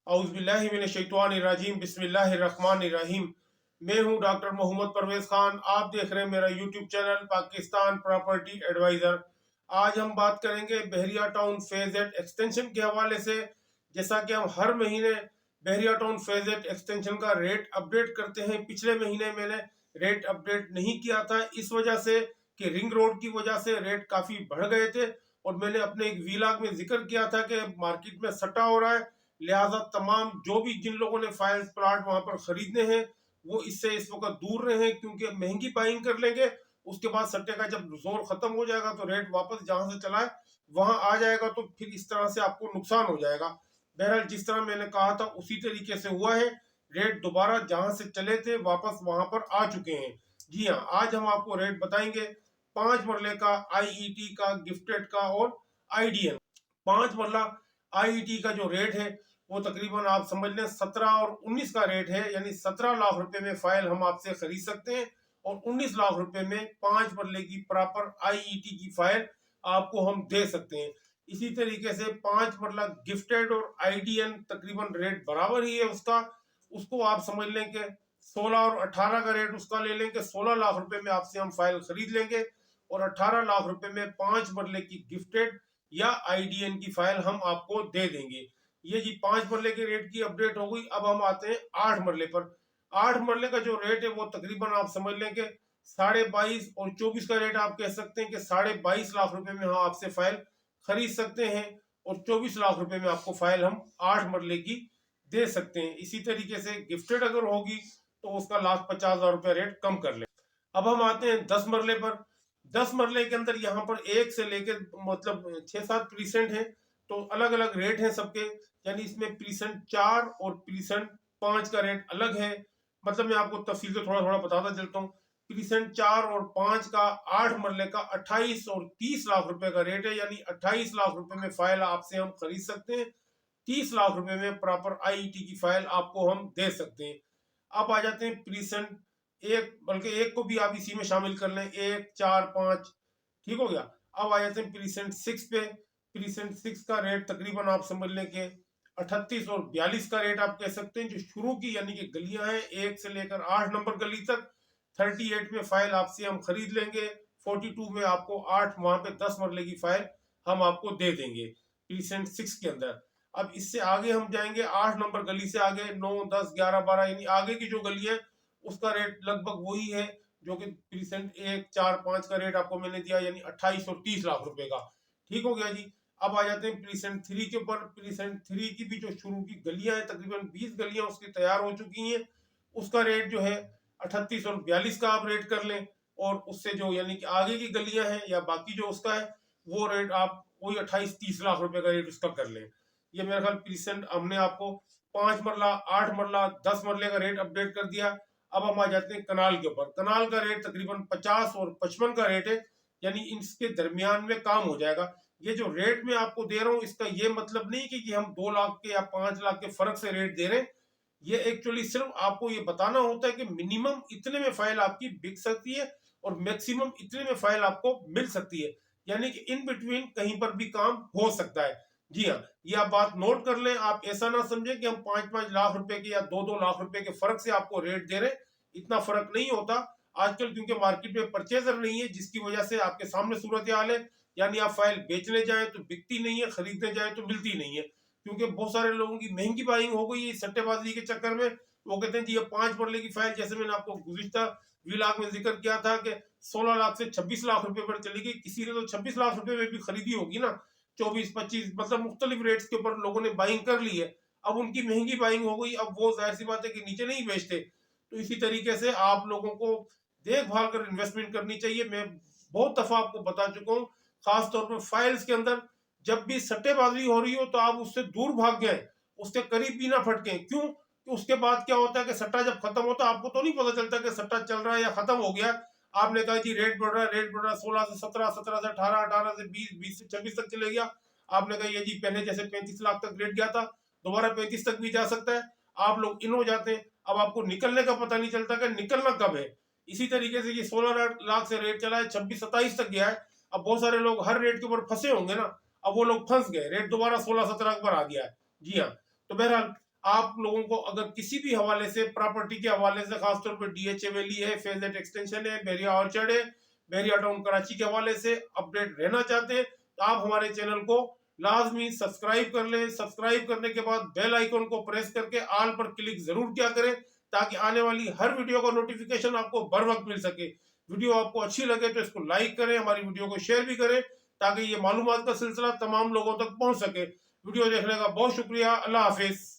औज़ुबिल्लाहिमिनश्शैतानिर्रजीम बिस्मिल्लाहिर्रहमानिर्रहीम। मैं हूं डॉक्टर मोहम्मद परवेज खान। आप देख रहे हैं मेरा YouTube channel Pakistan property advisor. आज हम बात करेंगे Bahria Town phase eight extension के हवाले से। जैसा कि हम हर महीने Bahria Town phase eight extension का रेट अपडेट करते हैं, पिछले महीने मैंने रेट अपडेट नहीं किया था इस वजह से कि रिंग रोड की वजह से रेट काफ़ी बढ़ गए थे और मैंने अपने एक वीलॉग में जिक्र किया था कि मार्केट में सट्टा हो रहा है। लिहाजा तमाम जो भी जिन लोगों ने फाइल्स प्लाट वहां पर खरीदने हैं वो इससे इस वक्त दूर रहे, क्योंकि महंगी बाइंग कर लेंगे, उसके बाद सट्टे का जब जोर खत्म हो जाएगा तो रेट वापस जहां से चला है वहां आ जाएगा, तो फिर इस तरह से आपको नुकसान हो जाएगा। बहरहाल जिस तरह मैंने कहा था उसी तरीके से हुआ है, रेट दोबारा जहां से चले थे वापस वहां पर आ चुके हैं। जी हाँ, आज हम आपको रेट बताएंगे 5 मरले का, आईईटी का, गिफ्टेड का और आईडीएन। 5 मरला आईईटी का जो रेट है वो तकरीबन आप समझ लें 17 और 19 का रेट है, यानी 17 लाख रुपए में फाइल हम आपसे खरीद सकते हैं और 19 लाख रुपए में 5 मरले की प्रॉपर आईईटी की फाइल आपको हम दे सकते हैं। इसी तरीके से 5 मरला गिफ्टेड और आईडीएन तकरीबन रेट बराबर ही है उसका। उसको आप समझ लें कि 16 और 18 का रेट उसका ले लें कि 16 लाख रुपए में आपसे हम फाइल खरीद लेंगे और 18 लाख रुपए में 5 मरले की गिफ्टेड या आईडीएन की फाइल हम आपको दे देंगे। ये जी 5 मरले के रेट की अपडेट हो गई। अब हम आते हैं 8 मरले पर। 8 मरले का जो रेट है वो तकरीबन आप समझ लें कि 22.5 और 24 का रेट आप कह सकते हैं कि 22.5 लाख रुपए में हम आपसे फाइल खरीद सकते हैं और 24 लाख रुपए में आपको फाइल हम 8 मरले की दे सकते हैं। इसी तरीके से गिफ्टेड अगर होगी तो उसका 1,50,000 रुपया रेट कम कर ले। अब हम आते हैं 10 मरले पर। 10 मरले के अंदर यहाँ पर 1 से लेकर मतलब 6-7% है, तो अलग अलग रेट है सबके, यानी इसमें प्रीसेंट 4 और प्रीसेंट 5 का रेट अलग है। मतलब मैं आपको तफसील से थोड़ा थोड़ा बताता चलता हूँ। प्रीसेंट 4 और 5 का 8 मरले का 28 और 30 लाख रुपए का रेट है, यानी 28 लाख रुपए में फाइल आपसे हम खरीद सकते हैं, 30 लाख रुपए में प्रॉपर आईईटी की फाइल आपको हम दे सकते हैं। अब आ जाते हैं प्रीसेंट एक, बल्कि एक को भी आप इसी में शामिल कर लें, 1, 4, 5, ठीक हो गया। अब आ जाते हैं प्रीसेंट 6 पे। प्रीसेंट 6 का रेट तकरीबन आप समझ लें कि 38 और 42 का रेट आप कह सकते हैं। जो शुरू की यानी कि गलियां हैं 1 से लेकर 8 नंबर गली तक, 38 में फाइल आपसे हम खरीद लेंगे, 42 में आपको 8 वहां पे 10 मरले की फाइल हम आपको दे देंगे प्रीसेंट 6 के अंदर। अब इससे आगे हम जाएंगे 8 नंबर गली से आगे 9, 10, 11, 12 यानी आगे की जो गली है उसका रेट लगभग वही है जो कि प्रीसेंट 1, 4, 5 का रेट आपको मैंने दिया, यानी 28 और 30 लाख रुपए का। ठीक हो गया जी। अब आ जाते हैं प्रीसेंट 3 के ऊपर। प्रीसेंट 3 की भी जो शुरू की गलियां हैं तकरीबन 20 गलियां उसकी तैयार हो चुकी हैं, उसका रेट जो है 38 और 42 का आप रेट कर लें, और उससे जो यानी कि आगे की गलियां हैं या बाकी जो उसका है वो रेट आप वही 28-30 लाख रुपए का रेट उसका कर लें। ये मेरा ख्याल प्रीसेंट हमने आपको 5 मरला, 8 मरला, 10 मरले का रेट अपडेट कर दिया। अब हम आ जाते हैं कनाल के ऊपर। कनाल का रेट तकरीबन 50 और 55 का रेट है, यानी इसके दरमियान में काम हो जाएगा। ये जो रेट मैं आपको दे रहा हूँ इसका ये मतलब नहीं कि हम 2 लाख के या 5 लाख के फर्क से रेट दे रहे हैं। ये एक्चुअली सिर्फ आपको ये बताना होता है कि मिनिमम इतने में फाइल आपकी बिक सकती है और मैक्सिमम इतने में फाइल आपको मिल सकती है, यानी कि इन बिटवीन कहीं पर भी काम हो सकता है। जी हाँ, ये आप बात नोट कर लें। आप ऐसा ना समझें कि हम 5-5 लाख रुपए के या 2-2 लाख रुपए के फर्क से आपको रेट दे रहे हैं, इतना फर्क नहीं होता आजकल, क्योंकि मार्केट में परचेजर नहीं है, जिसकी वजह से आपके सामने सूरत हाल है। यानी आप फाइल बेचने जाए तो बिकती नहीं है, खरीदने जाए तो मिलती नहीं है, क्योंकि बहुत सारे लोगों की महंगी बाइंग हो गई है सट्टेबाजी के चक्कर में। वो कहते हैं जी ये 5 मरले की फाइल, जैसे मैंने आपको गुज़िश्ता व्लॉग में जिक्र किया था कि 16 लाख से 26 लाख रुपए पर चली गई। किसी ने तो 26 लाख रुपए में भी खरीदी होगी ना, 24-25 मतलब मुख्तलिफ रेट्स के ऊपर लोगों ने बाइंग कर ली है। अब उनकी महंगी बाइंग हो गई, अब वो जाहिर सी बात है कि नीचे नहीं बेचते। तो इसी तरीके से आप लोगों को देखभाल कर इन्वेस्टमेंट करनी चाहिए। मैं बहुत दफा आपको बता चुका हूँ, खासतौर पर फाइल्स के अंदर जब भी सट्टेबाजी हो रही हो तो आप उससे दूर भाग जाए, उसके करीब भी ना फटके। क्यों? कि उसके बाद क्या होता है कि सट्टा जब खत्म होता है आपको तो नहीं पता चलता कि सट्टा चल रहा है या खत्म हो गया। आपने कहा जी रेट बढ़ रहा है, रेट बढ़ रहा है, 16 से 17, 17 से 18, 18 से 20, 20 से 26 तक चले गया। आपने कहा ये जी पहले जैसे 35 लाख तक रेट गया था, दोबारा 35 तक भी जा सकता है। आप लोग इन हो जाते हैं, अब आपको निकलने का पता नहीं चलता कि निकलना कब है। इसी तरीके से ये 16 लाख से रेट चला है, 26-27 तक गया है। अब बहुत सारे लोग हर रेट के ऊपर फंसे होंगे ना, अब वो लोग फंस गए, रेट दोबारा 16-17 पर आ गया है। जी हाँ, तो बहरहाल आप लोगों को अगर किसी भी हवाले से, प्रॉपर्टी के हवाले से, खासतौर पर DH वैली है, फेजेट एक्सटेंशन है, बहरिया ऑर्चर्ड है, बहरिया टाउन कराची के हवाले से अपडेट रहना चाहते हैं तो आप हमारे चैनल को लाजमी सब्सक्राइब कर लें। सब्सक्राइब करने के बाद बेल आइकन को प्रेस करके ऑल पर क्लिक जरूर किया करें ताकि आने वाली हर वीडियो का नोटिफिकेशन आपको बर वक्त मिल सके। वीडियो आपको अच्छी लगे तो इसको लाइक करें, हमारी वीडियो को शेयर भी करें ताकि ये मालूमात का सिलसिला तमाम लोगों तक पहुंच सके। वीडियो देखने का बहुत शुक्रिया। अल्लाह हाफिज।